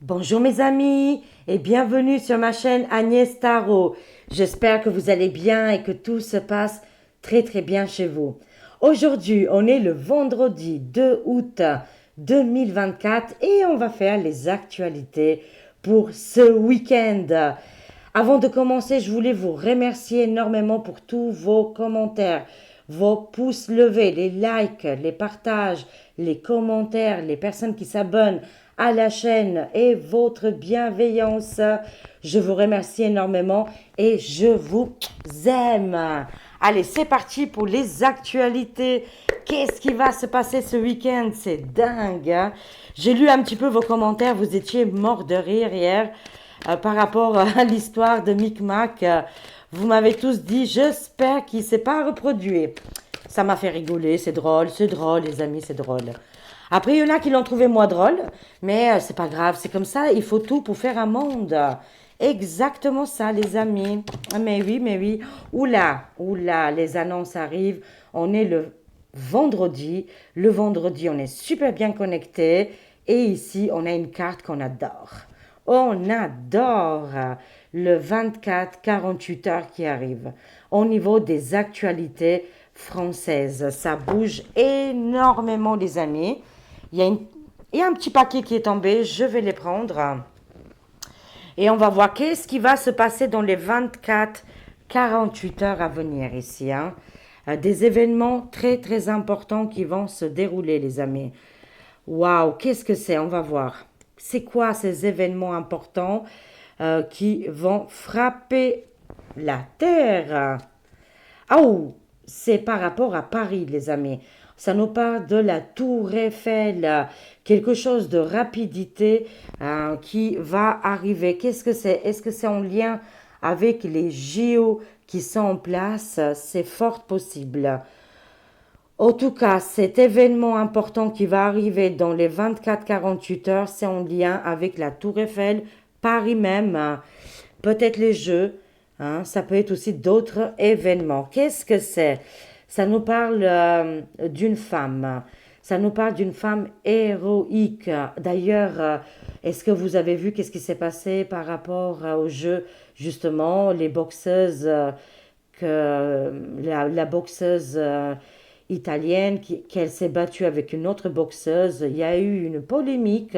Bonjour mes amis et bienvenue sur ma chaîne Agnès Tarot. J'espère que vous allez bien et que tout se passe très bien chez vous. Aujourd'hui, on est le vendredi 2 août 2024 et on va faire les actualités pour ce week-end. Avant de commencer, je voulais vous remercier énormément pour tous vos commentaires, vos pouces levés, les likes, les partages, les commentaires, les personnes qui s'abonnent à la chaîne et votre bienveillance. Je vous remercie énormément et je vous aime. Allez, c'est parti pour les actualités. Qu'est-ce qui va se passer ce week-end? C'est dingue, hein? J'ai lu un petit peu vos commentaires. Vous étiez morts de rire hier par rapport à l'histoire de Micmac. Vous m'avez tous dit, j'espère qu'il ne s'est pas reproduit. Ça m'a fait rigoler, c'est drôle, les amis, c'est drôle. Après, il y en a qui l'ont trouvé moins drôle, mais c'est pas grave, c'est comme ça, il faut tout pour faire un monde. Exactement ça, les amis. Mais oui. Oula, les annonces arrivent. On est le vendredi. Le vendredi, on est super bien connecté. Et ici, on a une carte qu'on adore. On adore le 24-48 heures qui arrive. Au niveau des actualités françaises, ça bouge énormément, les amis. Il y a un petit paquet qui est tombé, je vais les prendre. Et on va voir qu'est-ce qui va se passer dans les 24-48 heures à venir ici. Des événements très importants qui vont se dérouler, les amis. Waouh, qu'est-ce que c'est? On va voir. C'est quoi ces événements importants qui vont frapper la Terre? Oh, c'est par rapport à Paris, les amis. Ça nous parle de la Tour Eiffel, quelque chose de rapidité qui va arriver. Qu'est-ce que c'est? Est-ce que c'est en lien avec les JO qui sont en place? C'est fort possible. En tout cas, cet événement important qui va arriver dans les 24-48 heures, c'est en lien avec la Tour Eiffel, Paris même, peut-être les Jeux, ça peut être aussi d'autres événements. Qu'est-ce que c'est? Ça nous parle d'une femme. Ça nous parle d'une femme héroïque. D'ailleurs, est-ce que vous avez vu qu'est-ce qui s'est passé par rapport aux Jeux, justement, les boxeuses, la boxeuse italienne, qu'elle s'est battue avec une autre boxeuse. Il y a eu une polémique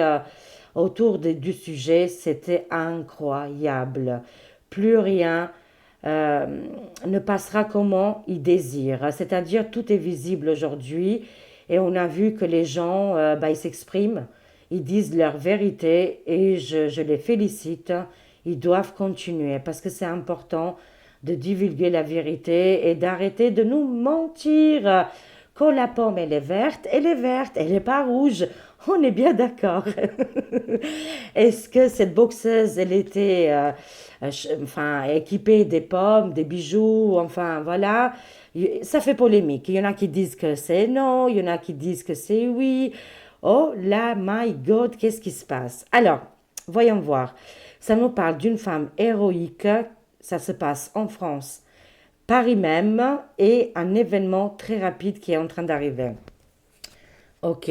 autour du sujet. C'était incroyable. Plus rien ne passera comment ils désirent. C'est-à-dire, tout est visible aujourd'hui. Et on a vu que les gens, ils s'expriment. Ils disent leur vérité et je les félicite. Ils doivent continuer parce que c'est important de divulguer la vérité et d'arrêter de nous mentir. Quand la pomme elle est verte, elle n'est pas rouge. On est bien d'accord. Est-ce que cette boxeuse, elle était équipée des pommes, des bijoux, enfin voilà. Ça fait polémique. Il y en a qui disent que c'est non, il y en a qui disent que c'est oui. Oh là, my God, qu'est-ce qui se passe? Alors, voyons voir. Ça nous parle d'une femme héroïque. Ça se passe en France, Paris même, et un événement très rapide qui est en train d'arriver. Ok.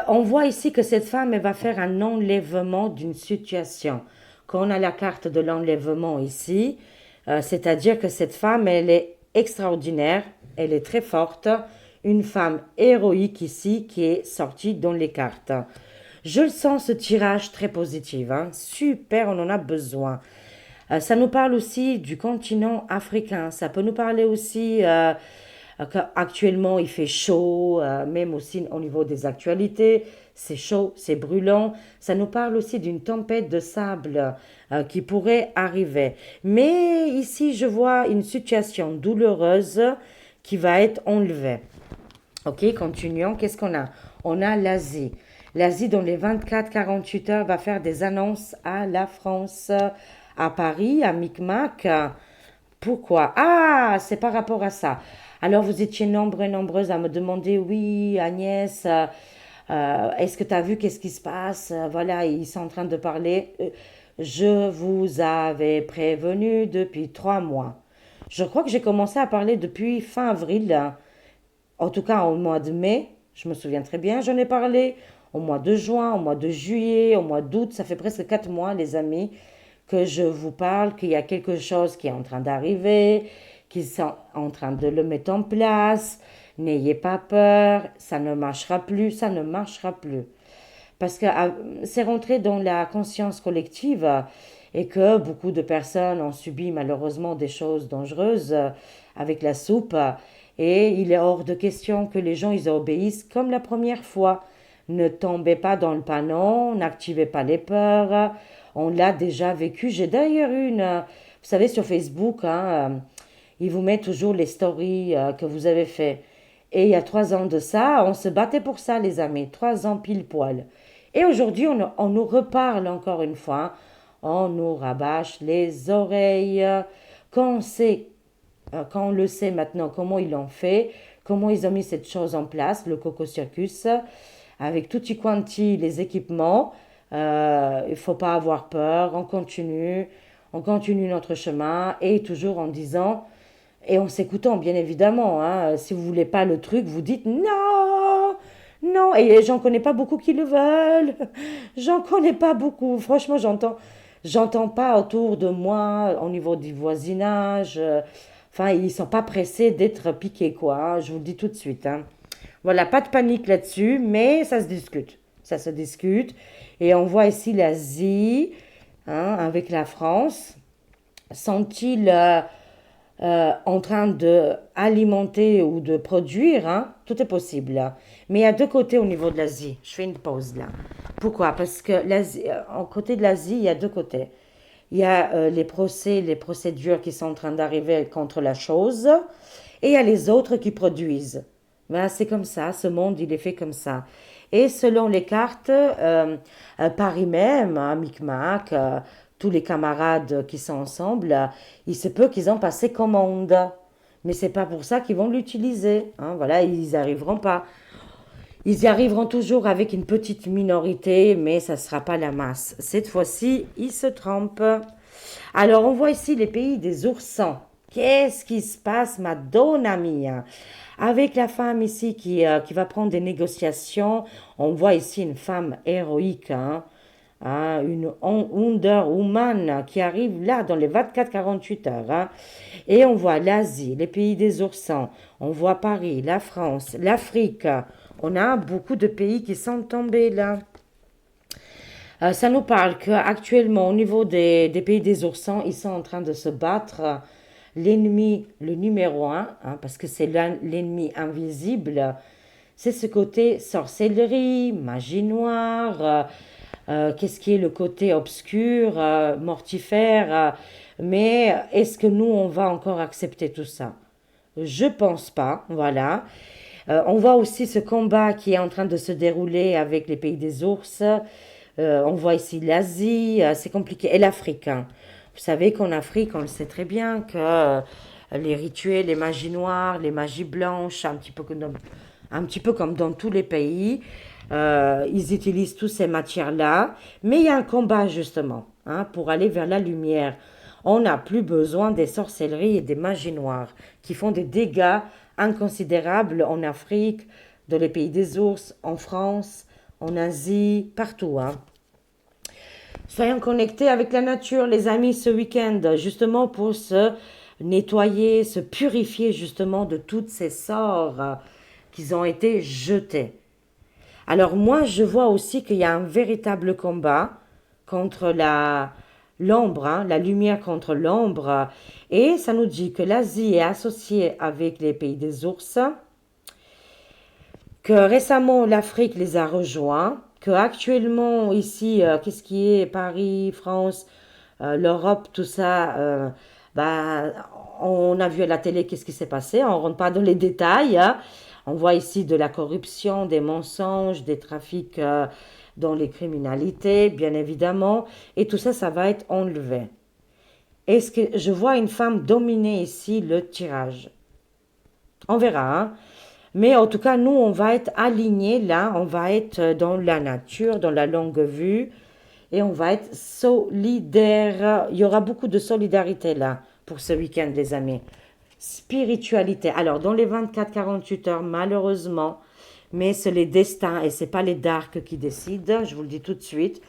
On voit ici que cette femme, elle va faire un enlèvement d'une situation. Quand on a la carte de l'enlèvement ici, c'est-à-dire que cette femme, elle est extraordinaire, elle est très forte, une femme héroïque ici qui est sortie dans les cartes. Je le sens, ce tirage très positif, super, on en a besoin. Ça nous parle aussi du continent africain. Ça peut nous parler aussi qu'actuellement il fait chaud, même aussi au niveau des actualités. C'est chaud, c'est brûlant. Ça nous parle aussi d'une tempête de sable qui pourrait arriver. Mais ici, je vois une situation douloureuse qui va être enlevée. Ok, continuons. Qu'est-ce qu'on a? On a l'Asie. L'Asie, dans les 24-48 heures, va faire des annonces à la France, à Paris, à Micmac. Pourquoi? Ah, c'est par rapport à ça. Alors, vous étiez nombreux et nombreuses à me demander, oui, Agnès, est-ce que tu as vu qu'est-ce qui se passe? Voilà, ils sont en train de parler. Je vous avais prévenu depuis 3 mois. Je crois que j'ai commencé à parler depuis fin avril, en tout cas au mois de mai. Je me souviens très bien, j'en ai parlé au mois de juin, au mois de juillet, au mois d'août. Ça fait presque 4 mois, les amis, que je vous parle qu'il y a quelque chose qui est en train d'arriver, qu'ils sont en train de le mettre en place. N'ayez pas peur, ça ne marchera plus, ça ne marchera plus. Parce que c'est rentré dans la conscience collective et que beaucoup de personnes ont subi malheureusement des choses dangereuses avec la soupe. Et il est hors de question que les gens ils obéissent comme la première fois. Ne tombez pas dans le panneau, n'activez pas les peurs. On l'a déjà vécu. J'ai d'ailleurs vous savez, sur Facebook, ils vous mettent toujours les stories que vous avez fait. Et il y a 3 ans de ça, on se battait pour ça, les amis. 3 ans pile poil. Et aujourd'hui, on nous reparle encore une fois. On nous rabâche les oreilles. Quand on sait, quand on le sait maintenant, comment ils l'ont fait, comment ils ont mis cette chose en place, le Coco Circus, avec tutti quanti les équipements, il ne faut pas avoir peur, on continue notre chemin et toujours en disant, et en s'écoutant bien évidemment, si vous ne voulez pas le truc, vous dites non, non, et j'en connais pas beaucoup qui le veulent, j'en connais pas beaucoup, franchement j'entends pas autour de moi au niveau du voisinage, enfin ils sont pas pressés d'être piqués quoi, je vous le dis tout de suite. Voilà, pas de panique là-dessus, mais ça se discute. Ça se discute. Et on voit ici l'Asie, avec la France. Sont-ils en train d'alimenter ou de produire? Tout est possible. Mais il y a deux côtés au niveau de l'Asie. Je fais une pause là. Pourquoi? Parce que l'Asie, au côté de l'Asie, il y a deux côtés. Il y a les procès, les procédures qui sont en train d'arriver contre la chose. Et il y a les autres qui produisent. Ben, c'est comme ça, ce monde, il est fait comme ça. Et selon les cartes, Paris même, Micmac, tous les camarades qui sont ensemble, il se peut qu'ils ont passé commande. Mais c'est pas pour ça qu'ils vont l'utiliser. Voilà, ils n'y arriveront pas. Ils y arriveront toujours avec une petite minorité, mais ça ne sera pas la masse. Cette fois-ci, ils se trompent. Alors, on voit ici les pays des oursins. Qu'est-ce qui se passe, Madonna mia? Avec la femme ici qui va prendre des négociations, on voit ici une femme héroïque, une Wonder Woman qui arrive là dans les 24-48 heures. Et on voit l'Asie, les pays des oursins, on voit Paris, la France, l'Afrique. On a beaucoup de pays qui sont tombés là. Ça nous parle qu'actuellement, au niveau des pays des oursins, ils sont en train de se battre. L'ennemi, le numéro un, parce que c'est l'ennemi invisible, c'est ce côté sorcellerie, magie noire, qu'est-ce qui est le côté obscur, mortifère. Mais est-ce que nous, on va encore accepter tout ça? Je pense pas, voilà. On voit aussi ce combat qui est en train de se dérouler avec les pays des ours. On voit ici l'Asie, c'est compliqué, et l'Afrique. Vous savez qu'en Afrique, on le sait très bien que les rituels, les magies noires, les magies blanches, un petit peu comme dans tous les pays, ils utilisent toutes ces matières-là. Mais il y a un combat justement pour aller vers la lumière. On n'a plus besoin des sorcelleries et des magies noires qui font des dégâts inconsidérables en Afrique, dans les pays des ours, en France, en Asie, partout. Soyons connectés avec la nature, les amis, ce week-end, justement pour se nettoyer, se purifier justement de toutes ces sorts qui ont été jetés. Alors moi, je vois aussi qu'il y a un véritable combat contre l'ombre, la lumière contre l'ombre. Et ça nous dit que l'Asie est associée avec les pays des ours, que récemment l'Afrique les a rejoints, que actuellement ici, qu'est-ce qui est Paris, France, l'Europe, tout ça, on a vu à la télé qu'est-ce qui s'est passé, on ne rentre pas dans les détails. On voit ici de la corruption, des mensonges, des trafics dans les criminalités, bien évidemment, et tout ça, ça va être enlevé. Est-ce que je vois une femme dominer ici le tirage? On verra, Mais en tout cas, nous, on va être alignés là, on va être dans la nature, dans la longue vue, et on va être solidaires. Il y aura beaucoup de solidarité là pour ce week-end, les amis. Spiritualité. Alors, dans les 24-48 heures, malheureusement, mais c'est les destins et c'est pas les darks qui décident, je vous le dis tout de suite.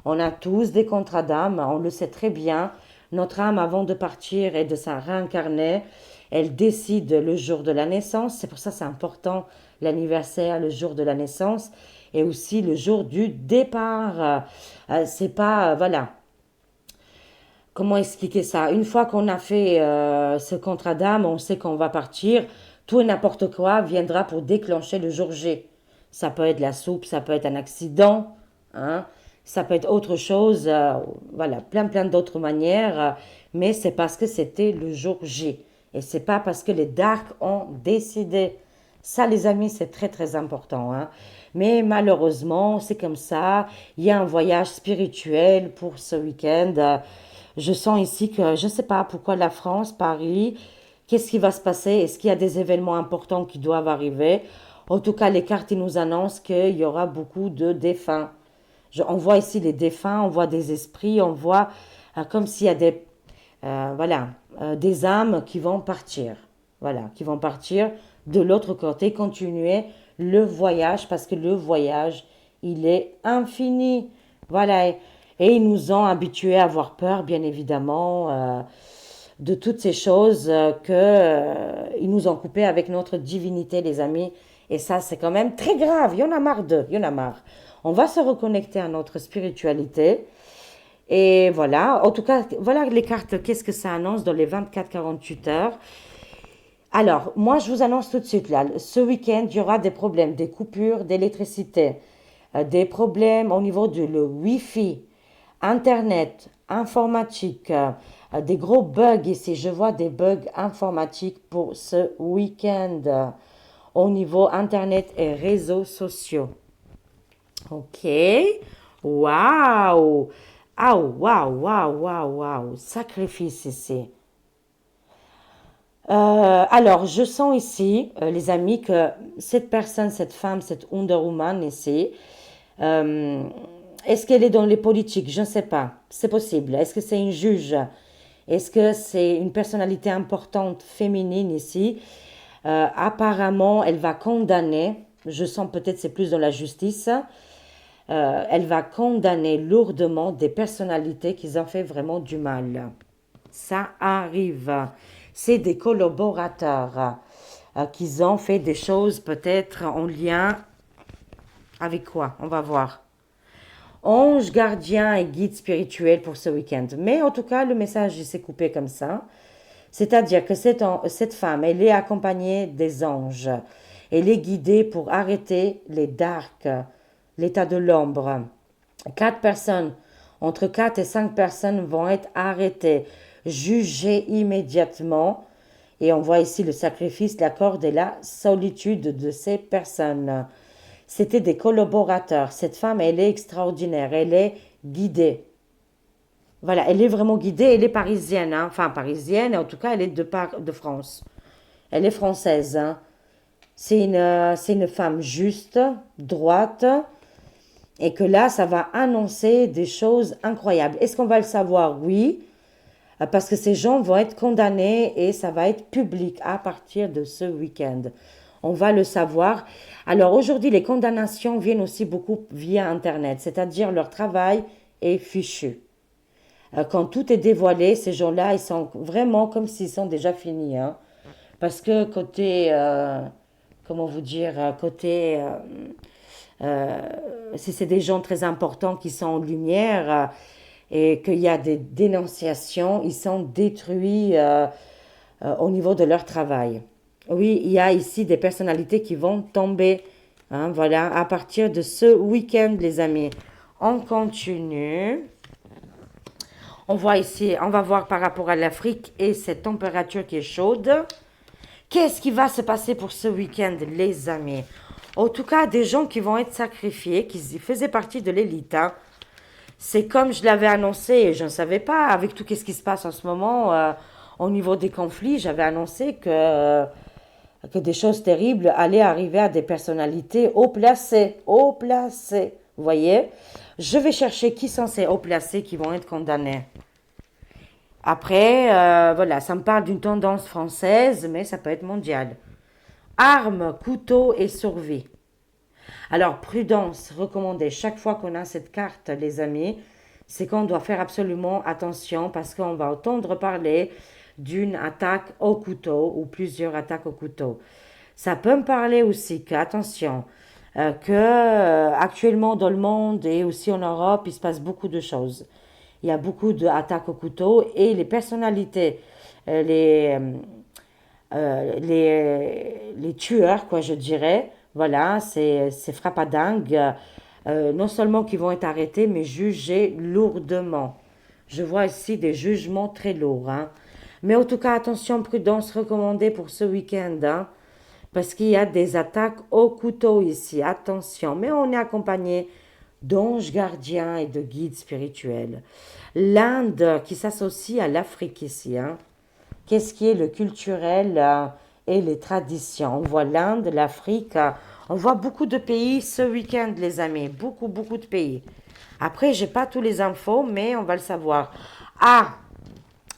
On a tous des contrats d'âme, on le sait très bien. Notre âme, avant de partir et de se réincarner, elle décide le jour de la naissance. C'est pour ça que c'est important, l'anniversaire, le jour de la naissance, et aussi le jour du départ. C'est pas, voilà. Comment expliquer ça? Une fois qu'on a fait ce contrat d'âme, on sait qu'on va partir. Tout et n'importe quoi viendra pour déclencher le jour J. Ça peut être la soupe, ça peut être un accident, hein, ça peut être autre chose, voilà, plein d'autres manières, mais c'est parce que c'était le jour J. Et c'est pas parce que les darks ont décidé. Ça, les amis, c'est très important, hein. Mais malheureusement, c'est comme ça. Il y a un voyage spirituel pour ce week-end. Je sens ici que je ne sais pas pourquoi la France, Paris, qu'est-ce qui va se passer? Est-ce qu'il y a des événements importants qui doivent arriver? En tout cas, les cartes ils nous annoncent qu'il y aura beaucoup de défunts. On voit ici les défunts, on voit des esprits, on voit comme s'il y a voilà, des âmes qui vont partir. Voilà, qui vont partir de l'autre côté, continuer le voyage, parce que le voyage, il est infini. Voilà, et ils nous ont habitués à avoir peur, bien évidemment, de toutes ces choses ils nous ont coupés avec notre divinité, les amis. Et ça, c'est quand même très grave. Il y en a marre d'eux, il y en a marre. On va se reconnecter à notre spiritualité. Et voilà, en tout cas, voilà les cartes, qu'est-ce que ça annonce dans les 24-48 heures. Alors, moi, je vous annonce tout de suite, là, ce week-end, il y aura des problèmes, des coupures d'électricité, des problèmes au niveau du Wi-Fi, Internet, informatique, des gros bugs ici. Je vois des bugs informatiques pour ce week-end au niveau Internet et réseaux sociaux. Ok. Waouh. Ah, waouh. Sacrifice ici. Alors, je sens ici, les amis, que cette personne, cette femme, cette Wonder Woman ici, est-ce qu'elle est dans les politiques? Je ne sais pas. C'est possible. Est-ce que c'est une juge? Est-ce que c'est une personnalité importante féminine ici? Apparemment, elle va condamner, je sens peut-être c'est plus dans la justice, elle va condamner lourdement des personnalités qui ont fait vraiment du mal. Ça arrive. C'est des collaborateurs qui ont fait des choses peut-être en lien avec quoi? On va voir. Ange, gardien et guide spirituel pour ce week-end. Mais en tout cas, le message s'est coupé comme ça. C'est-à-dire que cette femme, elle est accompagnée des anges. Elle est guidée pour arrêter les darks, l'état de l'ombre. 4 personnes, entre 4 et 5 personnes vont être arrêtées, jugées immédiatement. Et on voit ici le sacrifice, la corde et la solitude de ces personnes. C'était des collaborateurs. Cette femme, elle est extraordinaire. Elle est guidée. Voilà, elle est vraiment guidée. Elle est parisienne. Hein. Enfin, parisienne, en tout cas, elle est de France. Elle est française. Hein. C'est une femme juste, droite. Et que là, ça va annoncer des choses incroyables. Est-ce qu'on va le savoir? Oui. Parce que ces gens vont être condamnés et ça va être public à partir de ce week-end. On va le savoir. Alors aujourd'hui, les condamnations viennent aussi beaucoup via Internet, c'est-à-dire leur travail est fichu. Quand tout est dévoilé, ces gens-là, ils sont vraiment comme s'ils sont déjà finis. Hein. Parce que côté, comment vous dire, côté, si c'est des gens très importants qui sont en lumière et qu'il y a des dénonciations, ils sont détruits au niveau de leur travail. Oui, il y a ici des personnalités qui vont tomber. Hein, voilà, à partir de ce week-end, les amis. On continue. On voit ici, on va voir par rapport à l'Afrique et cette température qui est chaude. Qu'est-ce qui va se passer pour ce week-end, les amis? En tout cas, des gens qui vont être sacrifiés, qui faisaient partie de l'élite. Hein. C'est comme je l'avais annoncé, je ne savais pas, avec tout ce qui se passe en ce moment, au niveau des conflits, j'avais annoncé que des choses terribles allaient arriver à des personnalités haut placées. Haut placées, vous voyez? Je vais chercher qui sont ces haut placés qui vont être condamnés. Après, voilà, ça me parle d'une tendance française, mais ça peut être mondial. Armes, couteaux et survie. Alors, prudence recommandée. Chaque fois qu'on a cette carte, les amis, c'est qu'on doit faire absolument attention parce qu'on va entendre parler d'une attaque au couteau ou plusieurs attaques au couteau. Ça peut me parler aussi que, attention, actuellement dans le monde et aussi en Europe, il se passe beaucoup de choses. Il y a beaucoup d'attaques au couteau et les personnalités, euh, les, les tueurs, quoi, je dirais, voilà, c'est frappadingue, non seulement qui vont être arrêtés, mais jugés lourdement. Je vois ici des jugements très lourds, hein. Mais en tout cas, attention, prudence recommandée pour ce week-end, hein, parce qu'il y a des attaques au couteau ici, attention. Mais on est accompagné d'anges gardiens et de guides spirituels. L'Inde qui s'associe à l'Afrique ici, hein. Qu'est-ce qui est le culturel et les traditions? On voit l'Inde, l'Afrique, on voit beaucoup de pays ce week-end, les amis. Beaucoup, beaucoup de pays. Après, j'ai pas tous les infos, mais on va le savoir. Ah,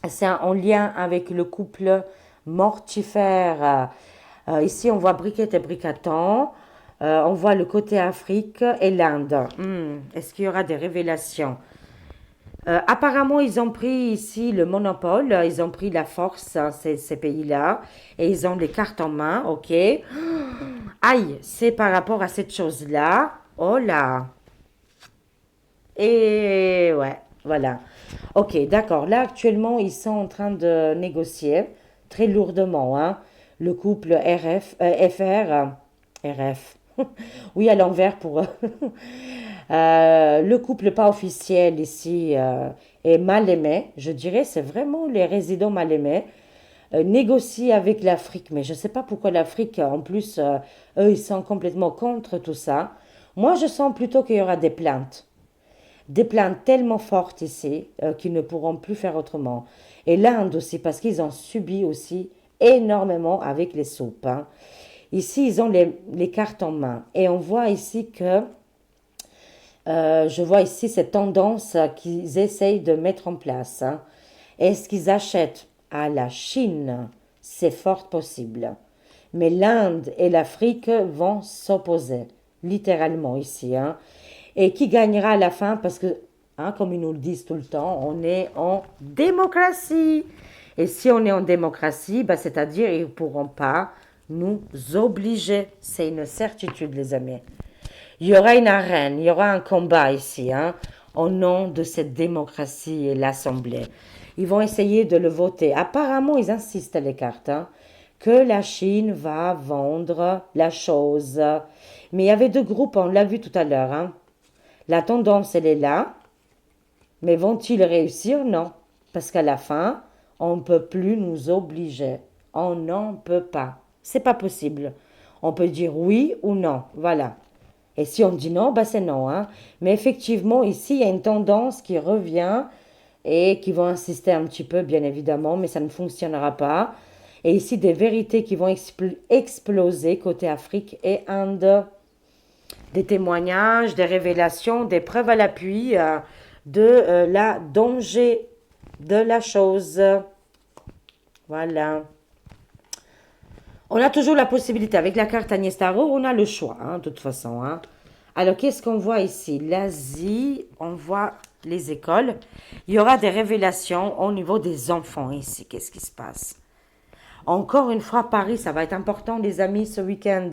c'est en lien avec le couple mortifère. Ici, on voit briquette et bricaton. On voit le côté Afrique et l'Inde. Est-ce qu'il y aura des révélations? Apparemment, ils ont pris ici le monopole, ils ont pris la force, hein, ces pays-là, et ils ont les cartes en main, ok. Aïe, c'est par rapport à cette chose-là. Oh là. Et ouais, voilà. Ok, d'accord. Là, actuellement, ils sont en train de négocier très lourdement, hein. Le couple RF. Oui, à l'envers pour eux. Le couple pas officiel ici est mal aimé. Je dirais, c'est vraiment les résidents mal aimés. Négocient avec l'Afrique, mais je ne sais pas pourquoi l'Afrique, en plus, eux, ils sont complètement contre tout ça. Moi, je sens plutôt qu'il y aura des plaintes. Des plaintes tellement fortes ici qu'ils ne pourront plus faire autrement. Et l'Inde aussi, parce qu'ils ont subi aussi énormément avec les soupes, hein. Ici, ils ont les cartes en main. Et on voit ici que, je vois ici cette tendance qu'ils essayent de mettre en place, hein. Est-ce qu'ils achètent à la Chine? C'est fort possible. Mais l'Inde et l'Afrique vont s'opposer, littéralement ici, hein. Et qui gagnera à la fin? Parce que, hein, comme ils nous le disent tout le temps, on est en démocratie. Et si on est en démocratie, bah, c'est-à-dire ils ne pourront pas nous obliger. C'est une certitude, les amis. Il y aura une arène, il y aura un combat ici, hein, au nom de cette démocratie et l'Assemblée. Ils vont essayer de le voter. Apparemment, ils insistent les cartes, hein, que la Chine va vendre la chose. Mais il y avait deux groupes, on l'a vu tout à l'heure, hein. La tendance, elle est là. Mais vont-ils réussir? Non. Parce qu'à la fin, on ne peut plus nous obliger. On n'en peut pas. C'est pas possible. On peut dire oui ou non. Voilà. Et si on dit non, bah c'est non, hein. Mais effectivement, ici, il y a une tendance qui revient et qui vont insister un petit peu, bien évidemment, mais ça ne fonctionnera pas. Et ici, des vérités qui vont exploser côté Afrique et Inde. Des témoignages, des révélations, des preuves à l'appui de la danger de la chose. Voilà. On a toujours la possibilité, avec la carte Agnès Tarot, on a le choix, hein, de toute façon, hein. Alors, qu'est-ce qu'on voit ici? L'Asie, on voit les écoles. Il y aura des révélations au niveau des enfants ici. Qu'est-ce qui se passe? Encore une fois, Paris, ça va être important, les amis, ce week-end.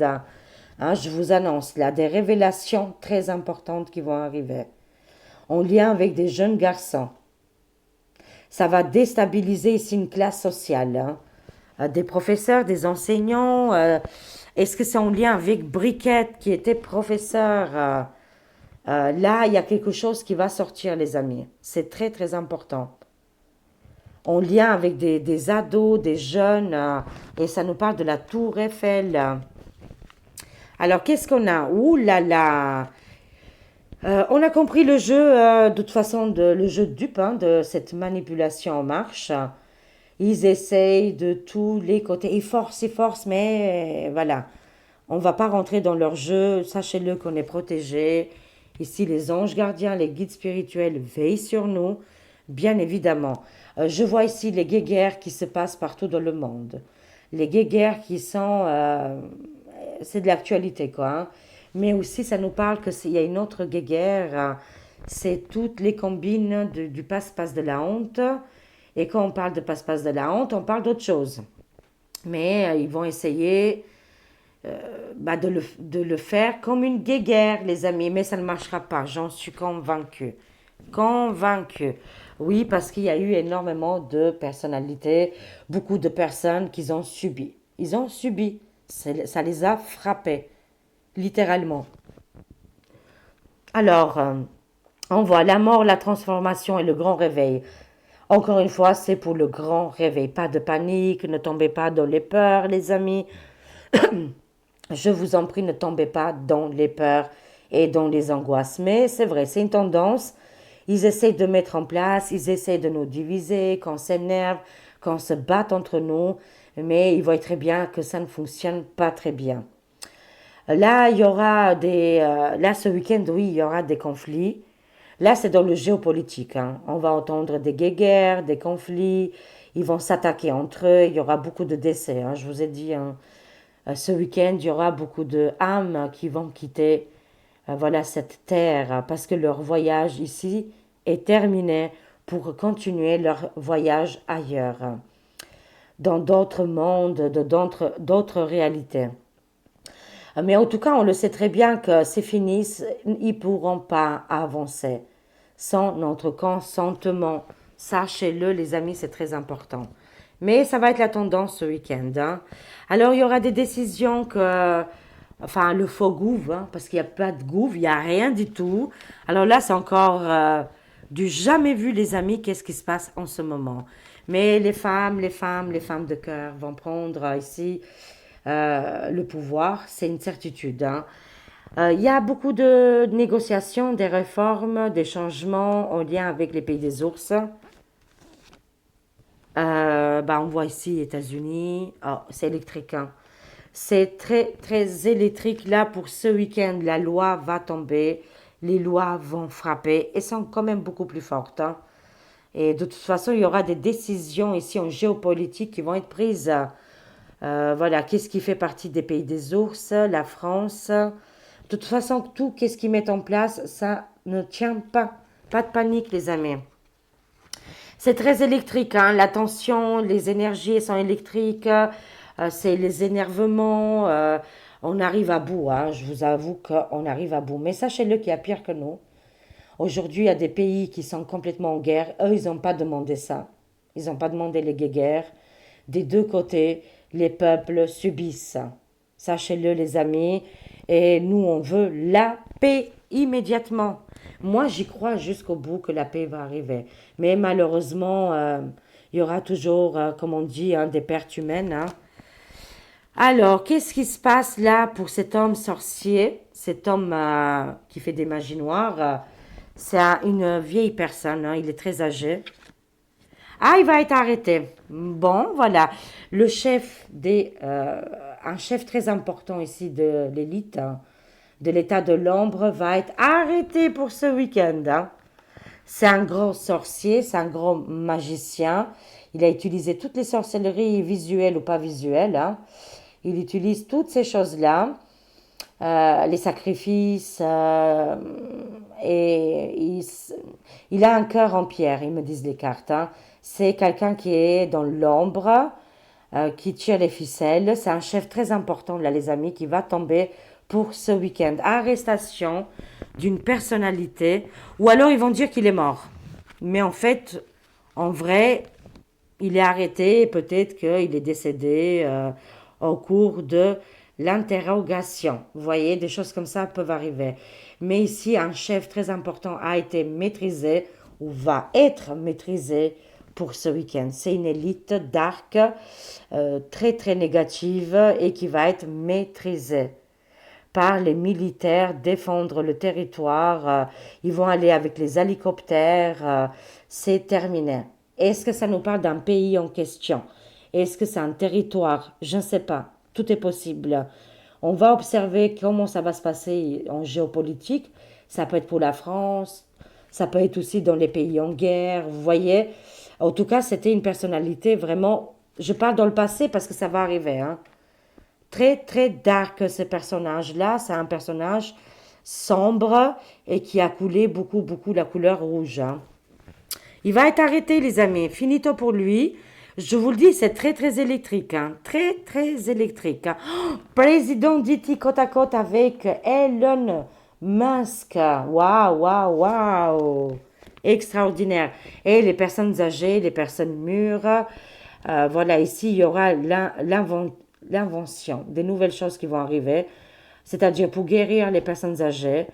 Hein, je vous annonce là des révélations très importantes qui vont arriver. En lien avec des jeunes garçons. Ça va déstabiliser ici une classe sociale, hein. Des professeurs, des enseignants. Est-ce que c'est en lien avec Briquette qui était professeur? Là, il y a quelque chose qui va sortir, les amis. C'est très, très important. En lien avec des ados, des jeunes. Et ça nous parle de la tour Eiffel. Alors, qu'est-ce qu'on a? Ouh là là! On a compris le jeu, de toute façon, le jeu de dupe, hein, de cette manipulation en marche. Ils essayent de tous les côtés. Ils forcent, mais voilà. On ne va pas rentrer dans leur jeu. Sachez-le qu'on est protégé. Ici, les anges gardiens, les guides spirituels veillent sur nous, bien évidemment. Je vois ici les guéguerres qui se passent partout dans le monde. Les guéguerres qui sont... c'est de l'actualité, quoi, hein. Mais aussi, ça nous parle qu'il y a une autre guéguerre. C'est toutes les combines du passe-passe de la honte. Et quand on parle de passe-passe de la honte, on parle d'autre chose. Mais ils vont essayer de le faire comme une guéguerre, les amis. Mais ça ne marchera pas, j'en suis convaincue. Convaincue. Oui, parce qu'il y a eu énormément de personnalités, beaucoup de personnes qui ont subi. Ils ont subi. Ça les a frappés, littéralement. Alors, on voit la mort, la transformation et le grand réveil. Encore une fois, c'est pour le grand réveil. Pas de panique, ne tombez pas dans les peurs, les amis. Je vous en prie, ne tombez pas dans les peurs et dans les angoisses. Mais c'est vrai, c'est une tendance. Ils essaient de mettre en place, ils essaient de nous diviser, qu'on s'énerve, qu'on se batte entre nous. Mais ils voient très bien que ça ne fonctionne pas très bien. Là, il y aura là, ce week-end, oui, il y aura des conflits. Là, c'est dans le géopolitique, hein. On va entendre des guerres, des conflits. Ils vont s'attaquer entre eux. Il y aura beaucoup de décès, hein. Je vous ai dit, hein. Ce week-end, il y aura beaucoup d'âmes qui vont quitter voilà, cette terre parce que leur voyage ici est terminé pour continuer leur voyage ailleurs, dans d'autres mondes, d'autres réalités. Mais en tout cas, on le sait très bien que c'est fini, ils ne pourront pas avancer sans notre consentement. Sachez-le, les amis, c'est très important. Mais ça va être la tendance ce week-end, hein. Alors, il y aura des décisions enfin, le faux gouv, hein, parce qu'il n'y a pas de gouv, il n'y a rien du tout. Alors là, c'est encore du jamais vu, les amis, qu'est-ce qui se passe en ce moment. Mais les femmes de cœur vont prendre ici le pouvoir, c'est une certitude, hein. Il y a beaucoup de négociations, des réformes, des changements en lien avec les pays des ours. On voit ici États-Unis. Oh, c'est électrique, hein. C'est très, très électrique. Là, pour ce week-end, la loi va tomber. Les lois vont frapper et sont quand même beaucoup plus fortes, hein. Et de toute façon, il y aura des décisions ici en géopolitique qui vont être prises. Voilà, qu'est-ce qui fait partie des pays des ours, la France. De toute façon, tout, qu'est-ce qu'ils mettent en place, ça ne tient pas. Pas de panique, les amis. C'est très électrique, hein. La tension, les énergies sont électriques, c'est les énervements, on arrive à bout, hein. Je vous avoue qu'on arrive à bout. Mais sachez-le qu'il y a pire que nous. Aujourd'hui, il y a des pays qui sont complètement en guerre. Eux, ils n'ont pas demandé ça. Ils n'ont pas demandé les guerres. Des deux côtés, les peuples subissent. Sachez-le, les amis. Et nous, on veut la paix immédiatement. Moi, j'y crois jusqu'au bout que la paix va arriver. Mais malheureusement, il y aura toujours, comme on dit, hein, des pertes humaines, hein. Alors, qu'est-ce qui se passe là pour cet homme sorcier, cet homme qui fait des magies noires? C'est une vieille personne, hein, il est très âgé. Ah, il va être arrêté. Bon, voilà. Le chef un chef très important ici de l'élite, hein, de l'état de l'ombre, va être arrêté pour ce week-end, hein. C'est un grand sorcier, c'est un grand magicien. Il a utilisé toutes les sorcelleries visuelles ou pas visuelles, hein. Il utilise toutes ces choses-là, les sacrifices, et il a un cœur en pierre, ils me disent les cartes, hein. C'est quelqu'un qui est dans l'ombre, qui tire les ficelles. C'est un chef très important, là, les amis, qui va tomber pour ce week-end. Arrestation d'une personnalité, ou alors ils vont dire qu'il est mort. Mais en fait, en vrai, il est arrêté, peut-être qu'il est décédé au cours de l'interrogation. Vous voyez, des choses comme ça peuvent arriver. Mais ici, un chef très important a été maîtrisé ou va être maîtrisé pour ce week-end. C'est une élite dark, très très négative et qui va être maîtrisée par les militaires, défendre le territoire. Ils vont aller avec les hélicoptères. C'est terminé. Est-ce que ça nous parle d'un pays en question? Est-ce que c'est un territoire? Je ne sais pas. Tout est possible. On va observer comment ça va se passer en géopolitique. Ça peut être pour la France. Ça peut être aussi dans les pays en guerre. Vous voyez? En tout cas, c'était une personnalité vraiment... Je parle dans le passé parce que ça va arriver, hein. Très, très dark, ce personnage-là. C'est un personnage sombre et qui a coulé beaucoup, beaucoup la couleur rouge, hein. Il va être arrêté, les amis. Finito pour lui. Je vous le dis, c'est très, très électrique, hein. Très, très électrique, hein. Oh, président Diti côte à côte avec Elon Musk. Waouh, waouh, waouh. Extraordinaire. Et les personnes âgées, les personnes mûres. Voilà, ici, il y aura l'invention des nouvelles choses qui vont arriver. C'est-à-dire pour guérir les personnes âgées,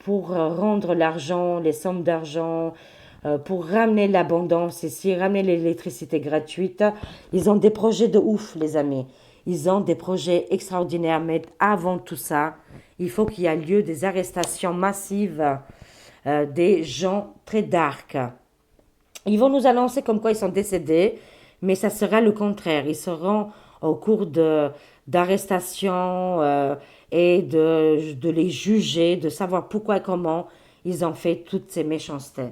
pour rendre l'argent, les sommes d'argent, pour ramener l'abondance ici, ramener l'électricité gratuite. Ils ont des projets de ouf, les amis. Ils ont des projets extraordinaires, mais avant tout ça, il faut qu'il y ait lieu des arrestations massives des gens très dark. Ils vont nous annoncer comme quoi ils sont décédés, mais ça sera le contraire. Ils seront au cours d'arrestations et de les juger, de savoir pourquoi et comment ils ont fait toutes ces méchancetés.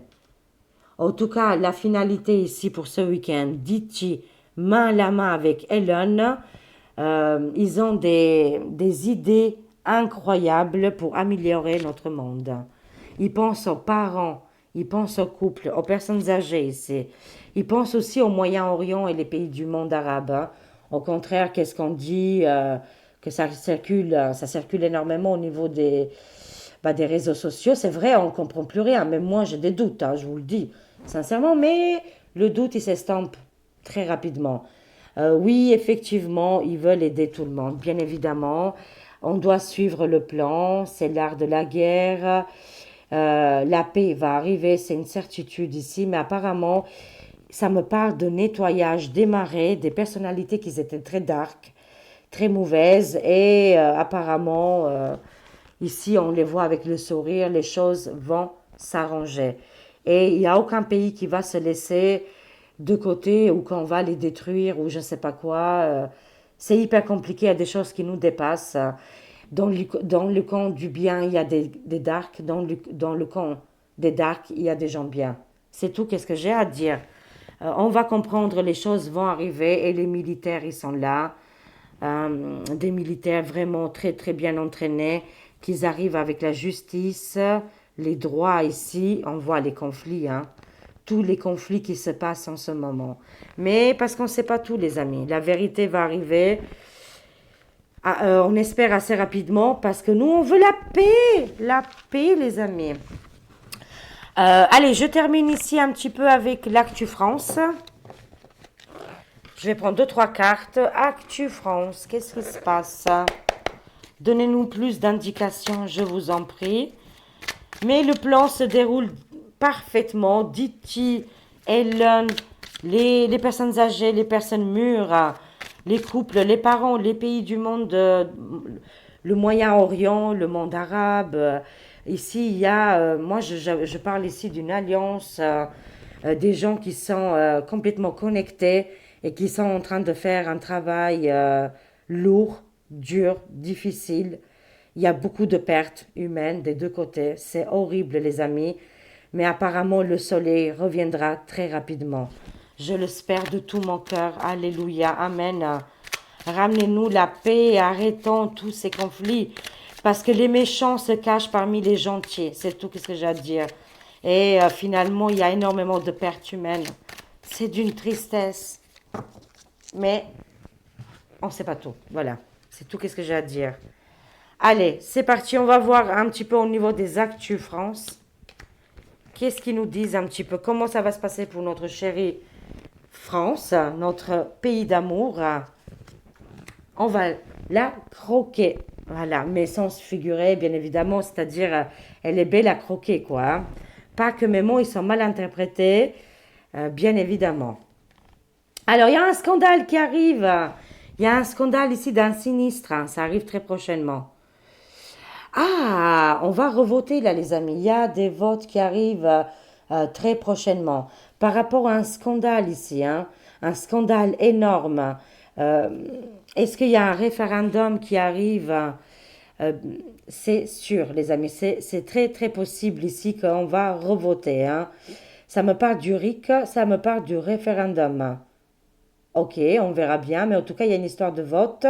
En tout cas, la finalité ici pour ce week-end, Dici, main à la main avec Elon, ils ont des idées incroyables pour améliorer notre monde. Ils pensent aux parents, ils pensent aux couples, aux personnes âgées ici. Ils pensent aussi au Moyen-Orient et les pays du monde arabe, hein. Au contraire, qu'est-ce qu'on dit que ça circule énormément au niveau des réseaux sociaux. C'est vrai, on ne comprend plus rien. Mais moi, j'ai des doutes, hein, je vous le dis sincèrement. Mais le doute, il s'estompe très rapidement. Oui, effectivement, ils veulent aider tout le monde, bien évidemment. On doit suivre le plan. C'est l'art de la guerre. La paix va arriver, c'est une certitude ici. Mais apparemment, ça me parle de nettoyage des marais, des personnalités qui étaient très dark, très mauvaises. Et apparemment, ici, on les voit avec le sourire, les choses vont s'arranger. Et il n'y a aucun pays qui va se laisser de côté ou qu'on va les détruire ou je ne sais pas quoi. C'est hyper compliqué, il y a des choses qui nous dépassent. Dans le camp du bien, il y a des darks. Dans le camp des darks, il y a des gens bien. C'est tout, qu'est-ce que j'ai à dire. On va comprendre, les choses vont arriver et les militaires, ils sont là. Des militaires vraiment très, très bien entraînés, qu'ils arrivent avec la justice, les droits ici. On voit les conflits, hein. Tous les conflits qui se passent en ce moment. Mais parce qu'on ne sait pas tout, les amis. La vérité va arriver. On espère assez rapidement parce que nous, on veut la paix. La paix, les amis. Allez, je termine ici un petit peu avec l'Actu France. Je vais prendre 2-3 cartes. Actu France, qu'est-ce qui se passe? Donnez-nous plus d'indications, je vous en prie. Mais le plan se déroule parfaitement. Diti, Ellen, les personnes âgées, les personnes mûres, les couples, les parents, les pays du monde, le Moyen-Orient, le monde arabe. Ici, il y a, moi je parle ici d'une alliance, des gens qui sont complètement connectés et qui sont en train de faire un travail lourd, dur, difficile. Il y a beaucoup de pertes humaines des deux côtés. C'est horrible, les amis. Mais apparemment, le soleil reviendra très rapidement. Je l'espère de tout mon cœur. Alléluia. Amen. Ramenez-nous la paix et arrêtons tous ces conflits. Parce que les méchants se cachent parmi les gentils. C'est tout ce que j'ai à dire. Et finalement, il y a énormément de pertes humaines. C'est d'une tristesse. Mais on ne sait pas tout. Voilà. C'est tout ce que j'ai à dire. Allez, c'est parti. On va voir un petit peu au niveau des Actus France. Qu'est-ce qu'ils nous disent un petit peu? Comment ça va se passer pour notre chérie France, notre pays d'amour? On va la croquer. Voilà, mais sans se figurer, bien évidemment. C'est-à-dire, elle est belle à croquer, quoi, hein. Pas que mes mots, ils sont mal interprétés, bien évidemment. Alors, il y a un scandale qui arrive. Il y a un scandale ici d'un sinistre, hein. Ça arrive très prochainement. Ah, on va revoter là, les amis. Il y a des votes qui arrivent très prochainement. Par rapport à un scandale ici, hein, un scandale énorme. Est-ce qu'il y a un référendum qui arrive? C'est sûr, les amis. C'est très, très possible ici qu'on va revoter, hein. Ça me parle du RIC, ça me parle du référendum. Ok, on verra bien. Mais en tout cas, il y a une histoire de vote.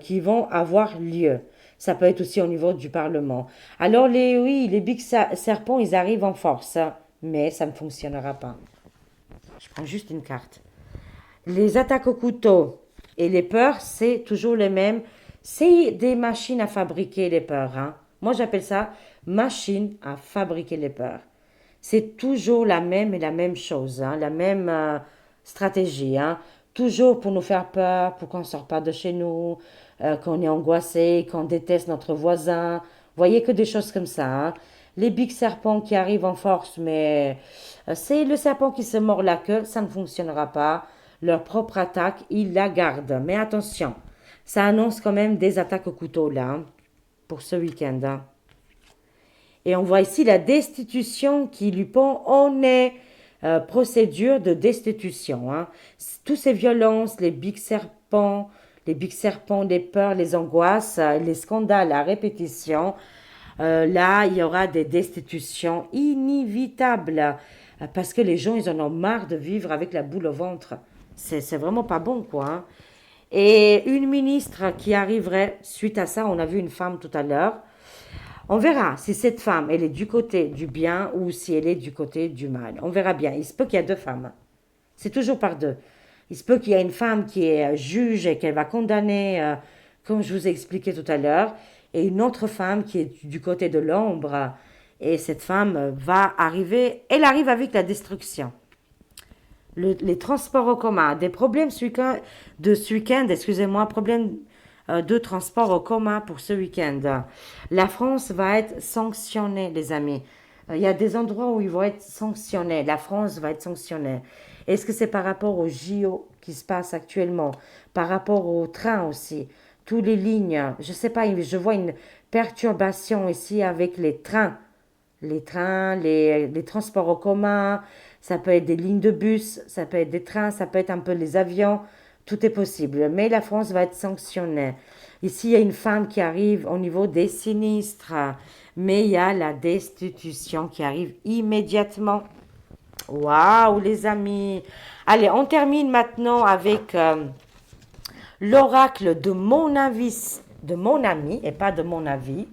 qui vont avoir lieu. Ça peut être aussi au niveau du Parlement. Alors, oui, les big serpents, ils arrivent en force, hein, mais ça ne fonctionnera pas. Je prends juste une carte. Les attaques au couteau et les peurs, c'est toujours les mêmes. C'est des machines à fabriquer les peurs, hein. Moi, j'appelle ça machine à fabriquer les peurs. C'est toujours la même chose, hein, la même stratégie, hein. Toujours pour nous faire peur, pour qu'on ne sorte pas de chez nous, qu'on est angoissé, qu'on déteste notre voisin. Vous voyez que des choses comme ça, hein. Les big serpents qui arrivent en force, mais c'est le serpent qui se mord la queue, ça ne fonctionnera pas. Leur propre attaque, ils la gardent. Mais attention, ça annonce quand même des attaques au couteau là, hein, pour ce week-end, hein. Et on voit ici la destitution qui lui pend au nez. Procédure de destitution, hein. Toutes ces violences, les big serpents, les peurs, les angoisses, les scandales à répétition, là, il y aura des destitutions inévitables parce que les gens, ils en ont marre de vivre avec la boule au ventre. C'est vraiment pas bon, quoi, hein. Et une ministre qui arriverait, suite à ça, on a vu une femme tout à l'heure. On verra si cette femme, elle est du côté du bien ou si elle est du côté du mal. On verra bien. Il se peut qu'il y a deux femmes. C'est toujours par deux. Il se peut qu'il y ait une femme qui est juge et qu'elle va condamner, comme je vous ai expliqué tout à l'heure, et une autre femme qui est du côté de l'ombre. Et cette femme va arriver, elle arrive avec la destruction. Les transports en commun, des problèmes de ce week-end, excusez-moi, problèmes de transport en commun pour ce week-end. La France va être sanctionnée, les amis. Il y a des endroits où ils vont être sanctionnés. La France va être sanctionnée. Est-ce que c'est par rapport aux JO qui se passent actuellement? Par rapport aux trains aussi? Toutes les lignes, je ne sais pas, je vois une perturbation ici avec les trains. Les trains, les transports en commun, ça peut être des lignes de bus, ça peut être des trains, ça peut être un peu les avions, tout est possible. Mais la France va être sanctionnée. Ici, il y a une femme qui arrive au niveau des sinistres, mais il y a la destitution qui arrive immédiatement. Waouh, les amis! Allez, on termine maintenant avec l'oracle de mon avis, de mon ami, et pas de mon avis.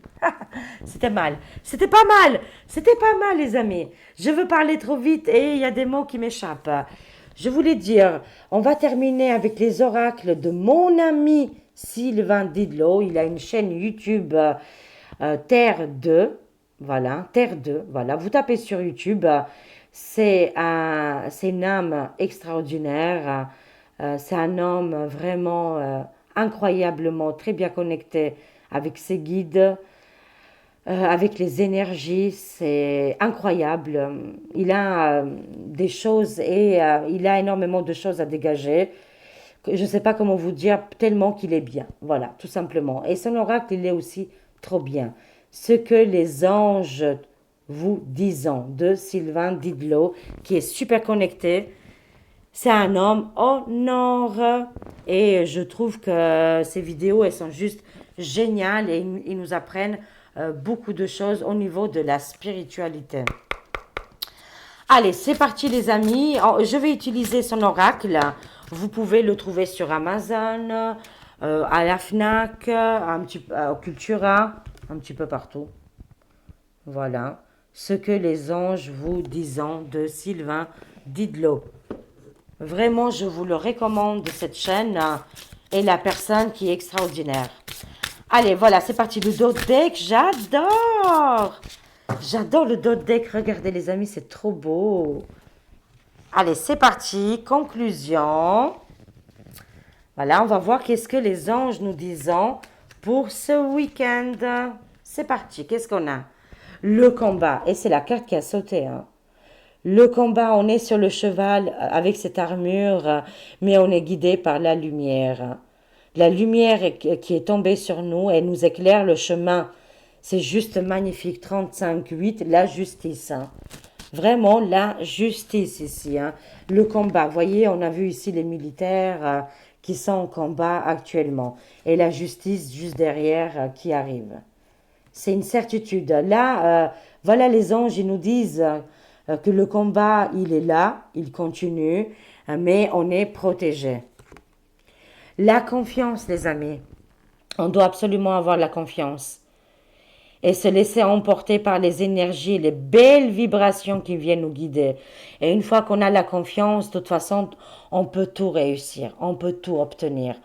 C'était mal. C'était pas mal. C'était pas mal, les amis. Je veux parler trop vite et il y a des mots qui m'échappent. Je voulais dire, on va terminer avec les oracles de mon ami Sylvain Didlot. Il a une chaîne YouTube Terre 2. Voilà, Terre 2. Voilà, vous tapez sur YouTube. C'est une âme extraordinaire. C'est un homme vraiment incroyablement très bien connecté avec ses guides, avec les énergies. C'est incroyable. Il a des choses et il a énormément de choses à dégager. Je ne sais pas comment vous dire, tellement qu'il est bien. Voilà, tout simplement. Et son oracle, il est aussi trop bien. Ce que les anges vous disent de Sylvain Didlot, qui est super connecté. C'est un homme en or et je trouve que ces vidéos, elles sont juste géniales et ils nous apprennent beaucoup de choses au niveau de la spiritualité. Allez, c'est parti les amis. Je vais utiliser son oracle. Vous pouvez le trouver sur Amazon, à la FNAC, au Cultura, un petit peu partout. Voilà. Ce que les anges vous disent de Sylvain Didlot. Vraiment, je vous le recommande, cette chaîne et la personne qui est extraordinaire. Allez, voilà, c'est parti. Le dodeck, j'adore. J'adore le dodeck. Regardez, les amis, c'est trop beau. Allez, c'est parti. Conclusion. Voilà, on va voir qu'est-ce que les anges nous disent pour ce week-end. C'est parti. Qu'est-ce qu'on a? Le combat. Et c'est la carte qui a sauté, hein. Le combat, on est sur le cheval avec cette armure, mais on est guidé par la lumière. La lumière qui est tombée sur nous, elle nous éclaire le chemin. C'est juste magnifique. 35-8, la justice, hein. Vraiment la justice ici, hein. Le combat, vous voyez, on a vu ici les militaires qui sont en combat actuellement. Et la justice juste derrière qui arrive. C'est une certitude. Là, voilà les anges, ils nous disent que le combat, il est là, il continue, mais on est protégé. La confiance, les amis. On doit absolument avoir la confiance et se laisser emporter par les énergies, les belles vibrations qui viennent nous guider. Et une fois qu'on a la confiance, de toute façon, on peut tout réussir, on peut tout obtenir.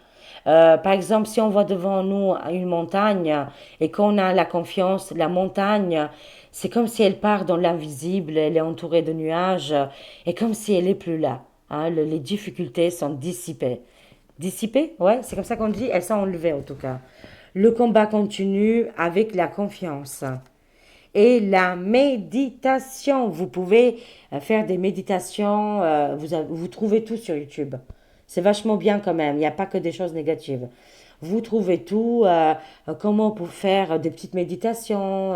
Par exemple, si on voit devant nous une montagne et qu'on a la confiance, la montagne, c'est comme si elle part dans l'invisible, elle est entourée de nuages, et comme si elle est plus là. Hein, les difficultés sont dissipées. Dissipées? Ouais, c'est comme ça qu'on dit, elles sont enlevées en tout cas. Le combat continue avec la confiance. Et la méditation, vous pouvez faire des méditations, vous trouvez tout sur YouTube. C'est vachement bien quand même, il n'y a pas que des choses négatives. Vous trouvez tout, comment pour faire des petites méditations,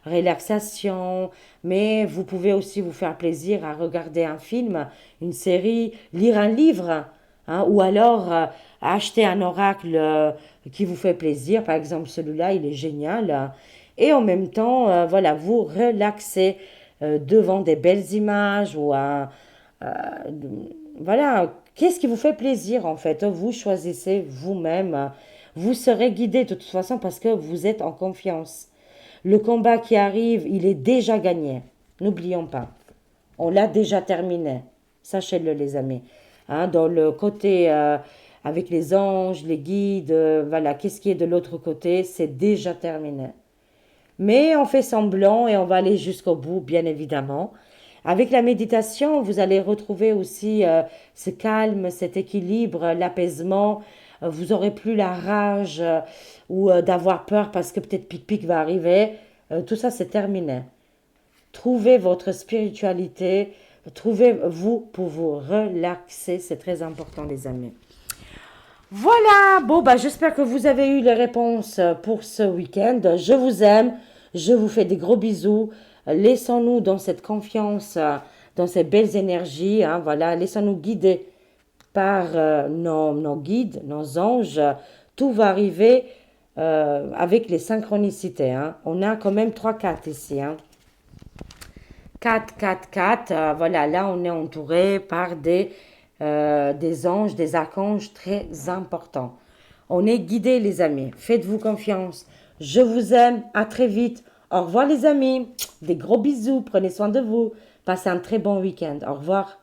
relaxation, mais vous pouvez aussi vous faire plaisir à regarder un film, une série, lire un livre, hein, ou alors acheter un oracle qui vous fait plaisir. Par exemple, celui-là, il est génial. Et en même temps, voilà, vous relaxez devant des belles images ou voilà, qu'est-ce qui vous fait plaisir en fait? Vous choisissez vous-même. Vous serez guidé de toute façon parce que vous êtes en confiance. Le combat qui arrive, il est déjà gagné. N'oublions pas. On l'a déjà terminé. Sachez-le, les amis. Hein, dans le côté avec les anges, les guides, voilà, qu'est-ce qui est de l'autre côté, c'est déjà terminé. Mais on fait semblant et on va aller jusqu'au bout, bien évidemment. Avec la méditation, vous allez retrouver aussi ce calme, cet équilibre, l'apaisement. Vous aurez plus la rage ou d'avoir peur parce que peut-être pic-pic va arriver. Tout ça, c'est terminé. Trouvez votre spiritualité, trouvez-vous pour vous relaxer. C'est très important, les amis. Voilà, bon, bah, j'espère que vous avez eu les réponses pour ce week-end. Je vous aime, je vous fais des gros bisous. Laissons-nous dans cette confiance, dans ces belles énergies. Hein, voilà, laissons-nous guider par nos guides, nos anges. Tout va arriver avec les synchronicités. Hein. On a quand même 3 4 ici. Hein. 4 4 4. Voilà, là, on est entouré par des anges, des archanges très importants. On est guidés, les amis. Faites-vous confiance. Je vous aime. À très vite. Au revoir, les amis. Des gros bisous. Prenez soin de vous. Passez un très bon week-end. Au revoir.